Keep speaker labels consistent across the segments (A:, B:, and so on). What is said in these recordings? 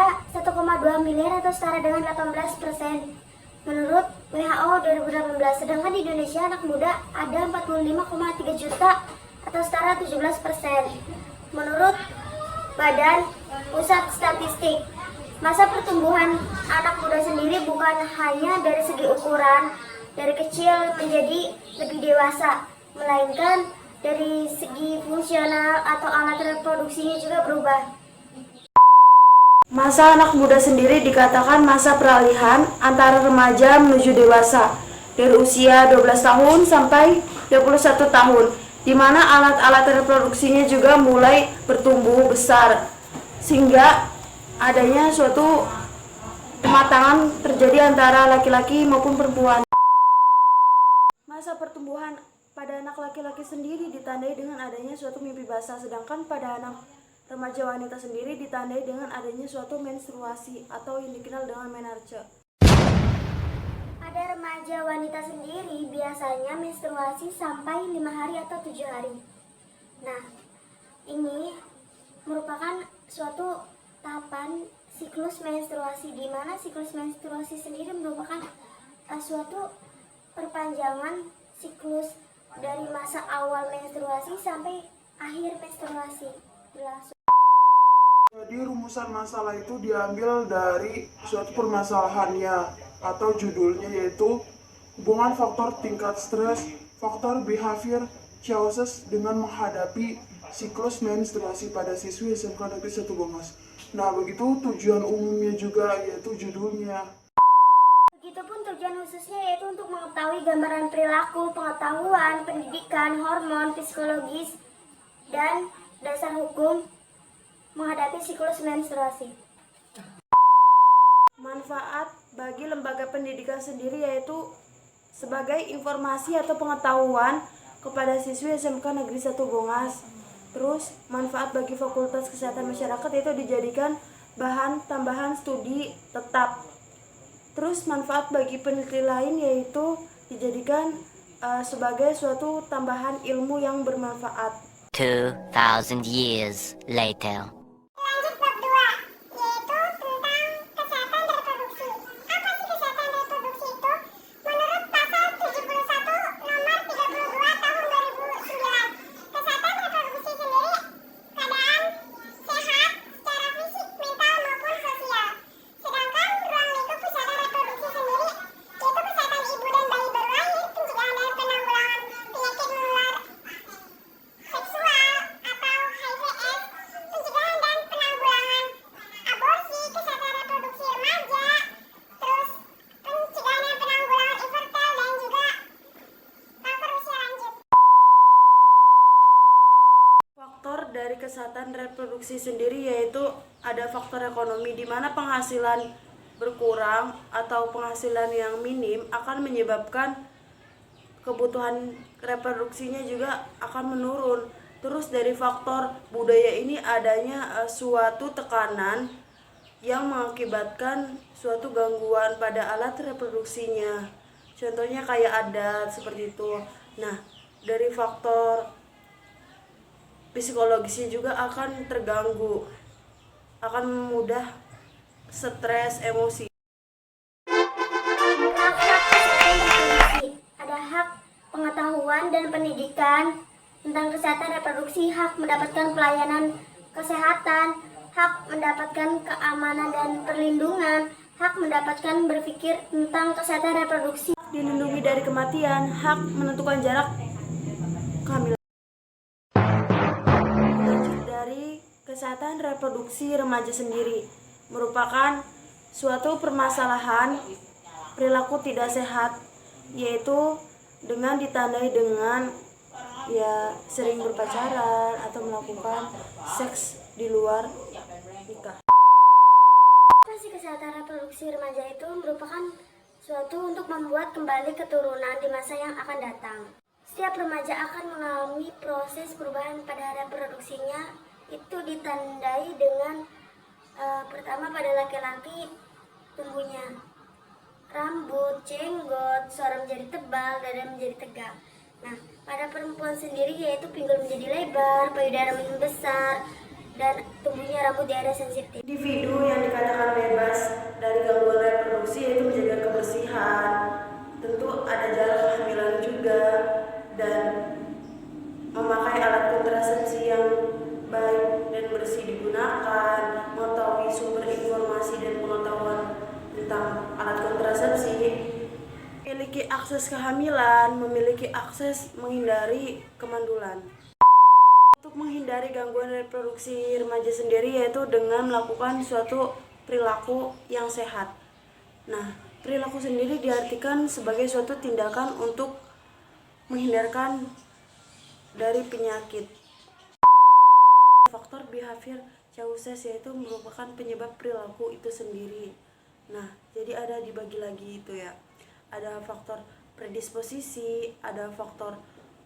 A: ada 1,2 miliar atau setara dengan 18% menurut WHO 2018. Sedangkan di Indonesia anak muda ada 45,3 juta atau setara 17% menurut Badan Pusat Statistik. Masa pertumbuhan anak muda sendiri bukan hanya dari segi ukuran, dari kecil menjadi lebih dewasa, melainkan dari segi fungsional atau alat reproduksinya juga berubah.
B: Masa anak muda sendiri dikatakan masa peralihan antara remaja menuju dewasa dari usia 12 tahun sampai 21 tahun, di mana alat-alat reproduksinya juga mulai bertumbuh besar sehingga adanya suatu kematangan terjadi antara laki-laki maupun perempuan. Masa pertumbuhan pada anak laki-laki sendiri ditandai dengan adanya suatu mimpi basah, sedangkan pada anak remaja wanita sendiri ditandai dengan adanya suatu menstruasi atau yang dikenal dengan menarche.
A: Pada remaja wanita sendiri biasanya menstruasi sampai 5 hari atau 7 hari. Nah, ini merupakan suatu tahapan siklus menstruasi, di mana siklus menstruasi sendiri merupakan suatu perpanjangan siklus dari masa awal menstruasi sampai akhir menstruasi berlangsung.
C: Jadi rumusan masalah itu diambil dari suatu permasalahannya atau judulnya, yaitu hubungan faktor tingkat stres, faktor behavior choices dengan menghadapi siklus menstruasi pada siswi SMK Negeri 1 Bongas. Nah, begitu tujuan umumnya juga, yaitu judulnya.
A: Begitupun tujuan khususnya, yaitu untuk mengetahui gambaran perilaku, pengetahuan, pendidikan, hormon, psikologis, dan dasar hukum menghadapi siklus menstruasi.
B: Manfaat bagi lembaga pendidikan sendiri yaitu sebagai informasi atau pengetahuan kepada siswi SMK Negeri 1 Bongas. Terus manfaat bagi Fakultas Kesehatan Masyarakat itu dijadikan bahan tambahan studi tetap. Terus manfaat bagi peneliti lain yaitu dijadikan sebagai suatu tambahan ilmu yang bermanfaat.
D: 2,000 years later.
A: Lanjut bab 2, yaitu tentang kesehatan reproduksi. Apa sih kesehatan reproduksi itu? Menurut pasal 71 nomor 32 tahun 2009, kesehatan reproduksi sendiri keadaan sehat secara fisik, mental maupun sosial. Sedangkan ruang lingkup kesehatan reproduksi sendiri yaitu kesehatan ibu dan bayi baru lahir, pencegahan dan penanggulangan penyakit menular seksual atau HIV/AIDS, pencegahan dan penanggulangan aborsi, kesehatan reproduksi remaja, terus pencegahan dan penanggulangan infertil dan juga kanker usia lanjut.
B: Faktor dari kesehatan reproduksi sendiri yaitu ada faktor ekonomi, di mana penghasilan berkurang atau penghasilan yang minim akan menyebabkan kebutuhan reproduksinya juga akan menurun. Terus dari faktor budaya ini adanya suatu tekanan yang mengakibatkan suatu gangguan pada alat reproduksinya. Contohnya kayak adat seperti itu. Nah, dari faktor psikologisnya juga akan terganggu, akan mudah stres, emosi.
A: Hak-hak kesehatan reproduksi. Ada hak pengetahuan dan pendidikan tentang kesehatan reproduksi, hak mendapatkan pelayanan kesehatan, hak mendapatkan keamanan dan perlindungan, hak mendapatkan berpikir tentang kesehatan reproduksi,
B: Dilindungi dari kematian, hak menentukan jarak kehamilan. Lanjut dari kesehatan reproduksi remaja sendiri merupakan suatu permasalahan perilaku tidak sehat, yaitu dengan ditandai dengan sering berpacaran atau melakukan seks di luar nikah.
A: Apa sih kesehatan reproduksi remaja itu? Merupakan suatu untuk membuat kembali keturunan di masa yang akan datang. Setiap remaja akan mengalami proses perubahan pada reproduksinya, itu ditandai dengan pertama pada laki-laki tumbuhnya rambut, jenggot, suara menjadi tebal, dada menjadi tegak. Nah, pada perempuan sendiri yaitu pinggul menjadi lebar, payudara membesar, dan tumbuhnya rambut di area sensitif.
B: Individu yang dikatakan tentang alat kontrasepsi, memiliki akses kehamilan, memiliki akses menghindari kemandulan. Untuk menghindari gangguan reproduksi remaja sendiri yaitu dengan melakukan suatu perilaku yang sehat. Nah, perilaku sendiri diartikan sebagai suatu tindakan untuk menghindarkan dari penyakit. Faktor behavior causes yaitu merupakan penyebab perilaku itu sendiri. Nah, jadi ada dibagi lagi itu ya. Ada faktor predisposisi, ada faktor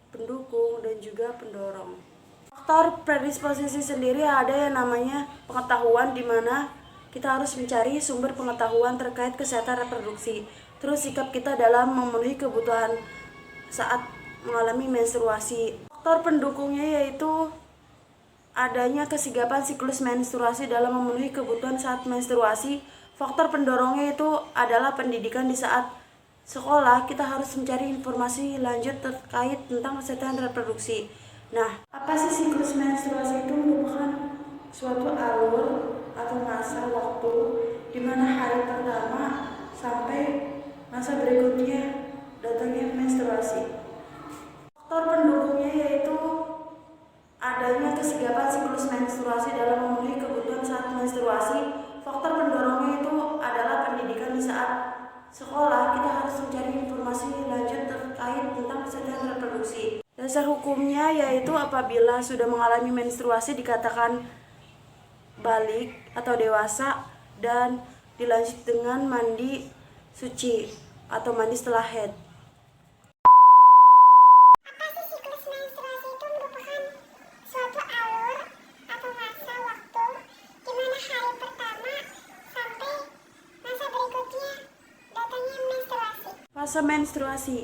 B: pendukung dan juga pendorong. Faktor predisposisi sendiri ada yang namanya pengetahuan, di mana kita harus mencari sumber pengetahuan terkait kesehatan reproduksi. Terus sikap kita dalam memenuhi kebutuhan saat mengalami menstruasi. Faktor pendukungnya yaitu adanya kesigapan siklus menstruasi dalam memenuhi kebutuhan saat menstruasi. Faktor pendorongnya itu adalah pendidikan. Di saat sekolah kita harus mencari informasi lanjut terkait tentang kesehatan reproduksi. Nah, apa sih siklus menstruasi? Itu merupakan suatu alur atau masa waktu di mana hari pertama sampai masa berikutnya datangnya menstruasi. Faktor pendukungnya yaitu adanya kesigapan siklus menstruasi dalam memenuhi kebutuhan saat menstruasi. Faktor pendorongnya itu adalah pendidikan. Di saat sekolah kita harus mencari informasi lanjut terkait tentang kesehatan reproduksi. Dasar hukumnya yaitu apabila sudah mengalami menstruasi dikatakan balik atau dewasa dan dilanjut dengan mandi suci atau mandi setelah haid.
A: Apa sih siklus menstruasi? Itu merupakan suatu alur atau masa waktu di mana hari pertama sampai masa berikutnya datangnya menstruasi.
B: Fase menstruasi,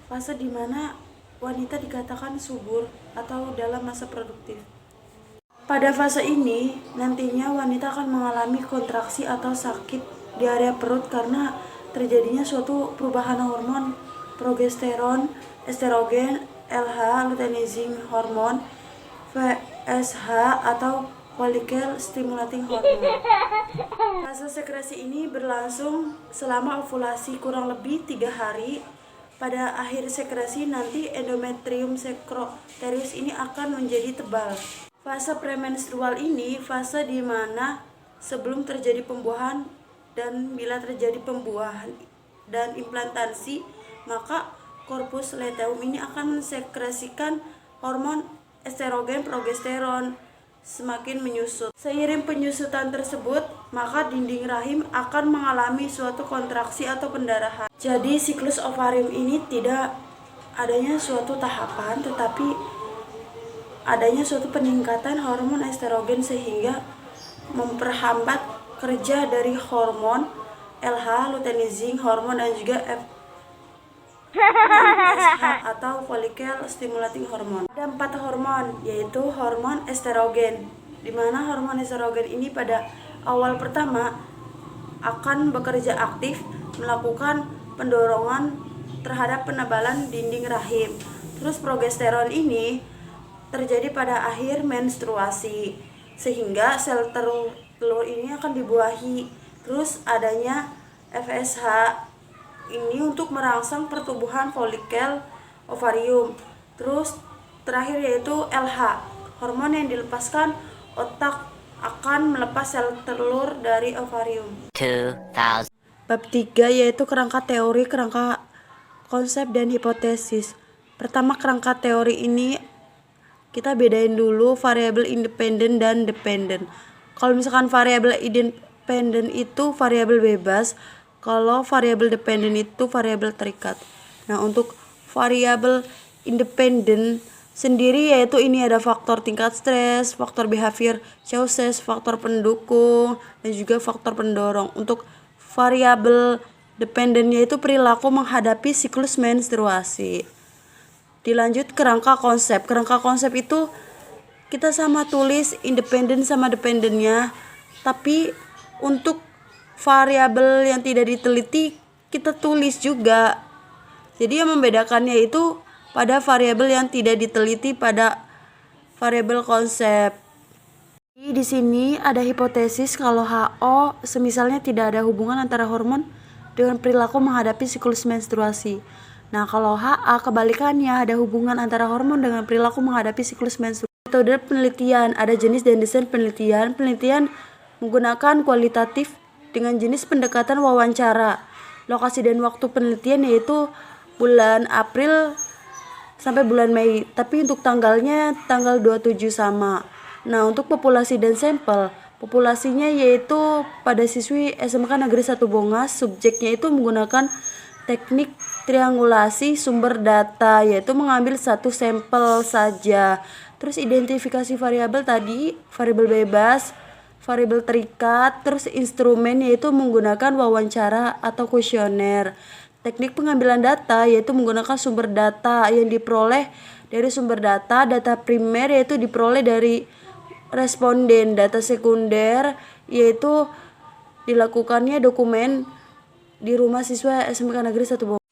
B: fase di mana wanita dikatakan subur atau dalam masa produktif. Pada fase ini, nantinya wanita akan mengalami kontraksi atau sakit di area perut karena terjadinya suatu perubahan hormon progesteron, estrogen, LH, luteinizing hormone, FSH atau follicle stimulating hormone. Fase sekresi ini berlangsung selama ovulasi kurang lebih 3 hari. Pada akhir sekresi nanti endometrium secretoris ini akan menjadi tebal. Fase premenstrual ini fase di mana sebelum terjadi pembuahan dan bila terjadi pembuahan dan implantasi, maka korpus luteum ini akan mensekresikan hormon estrogen, progesteron semakin menyusut. Seiring penyusutan tersebut, maka dinding rahim akan mengalami suatu kontraksi atau pendarahan. Jadi siklus ovarium ini tidak adanya suatu tahapan, tetapi adanya suatu peningkatan hormon estrogen sehingga memperhambat kerja dari hormon LH, luteinizing hormone dan juga FSH atau follicle stimulating hormone. Ada 4 hormon, yaitu hormon estrogen, di mana hormon estrogen ini pada awal pertama akan bekerja aktif melakukan pendorongan terhadap penebalan dinding rahim. Terus progesteron ini terjadi pada akhir menstruasi sehingga sel telur ini akan dibuahi. Terus adanya FSH ini untuk merangsang pertumbuhan folikel ovarium. Terus terakhir yaitu LH, hormon yang dilepaskan otak akan melepas sel telur dari ovarium.
D: 2000.
B: Bab 3 yaitu kerangka teori, kerangka konsep dan hipotesis. Pertama, kerangka teori ini kita bedain dulu variabel independen dan dependen. Kalau misalkan variabel independen itu variabel bebas, kalau variabel dependen itu variabel terikat. Nah, untuk variabel independen sendiri yaitu ini ada faktor tingkat stres, faktor behavior causes, faktor pendukung, dan juga faktor pendorong. Untuk variabel dependen yaitu perilaku menghadapi siklus menstruasi. Dilanjut kerangka konsep. Kerangka konsep itu kita sama tulis independen sama dependennya, tapi untuk variabel yang tidak diteliti kita tulis juga. Jadi yang membedakannya itu pada variabel yang tidak diteliti pada variabel konsep. Di sini ada hipotesis kalau HO semisalnya tidak ada hubungan antara hormon dengan perilaku menghadapi siklus menstruasi. Nah, kalau HA kebalikannya ada hubungan antara hormon dengan perilaku menghadapi siklus menstruasi. Metode penelitian, ada jenis dan desain penelitian. Penelitian menggunakan kualitatif dengan jenis pendekatan wawancara. Lokasi dan waktu penelitian yaitu bulan April sampai bulan Mei, tapi untuk tanggalnya tanggal 27 sama. Nah, untuk populasi dan sampel, populasinya yaitu pada siswi SMK Negeri 1 Bongas, subjeknya itu menggunakan teknik triangulasi sumber data, yaitu mengambil satu sampel saja. Terus identifikasi variabel tadi, variabel bebas, variabel terikat, terus instrumen yaitu menggunakan wawancara atau kuesioner. Teknik pengambilan data yaitu menggunakan sumber data yang diperoleh dari sumber data primer yaitu diperoleh dari responden. Data sekunder yaitu dilakukannya dokumen di rumah siswa SMK Negeri 1 Bongas.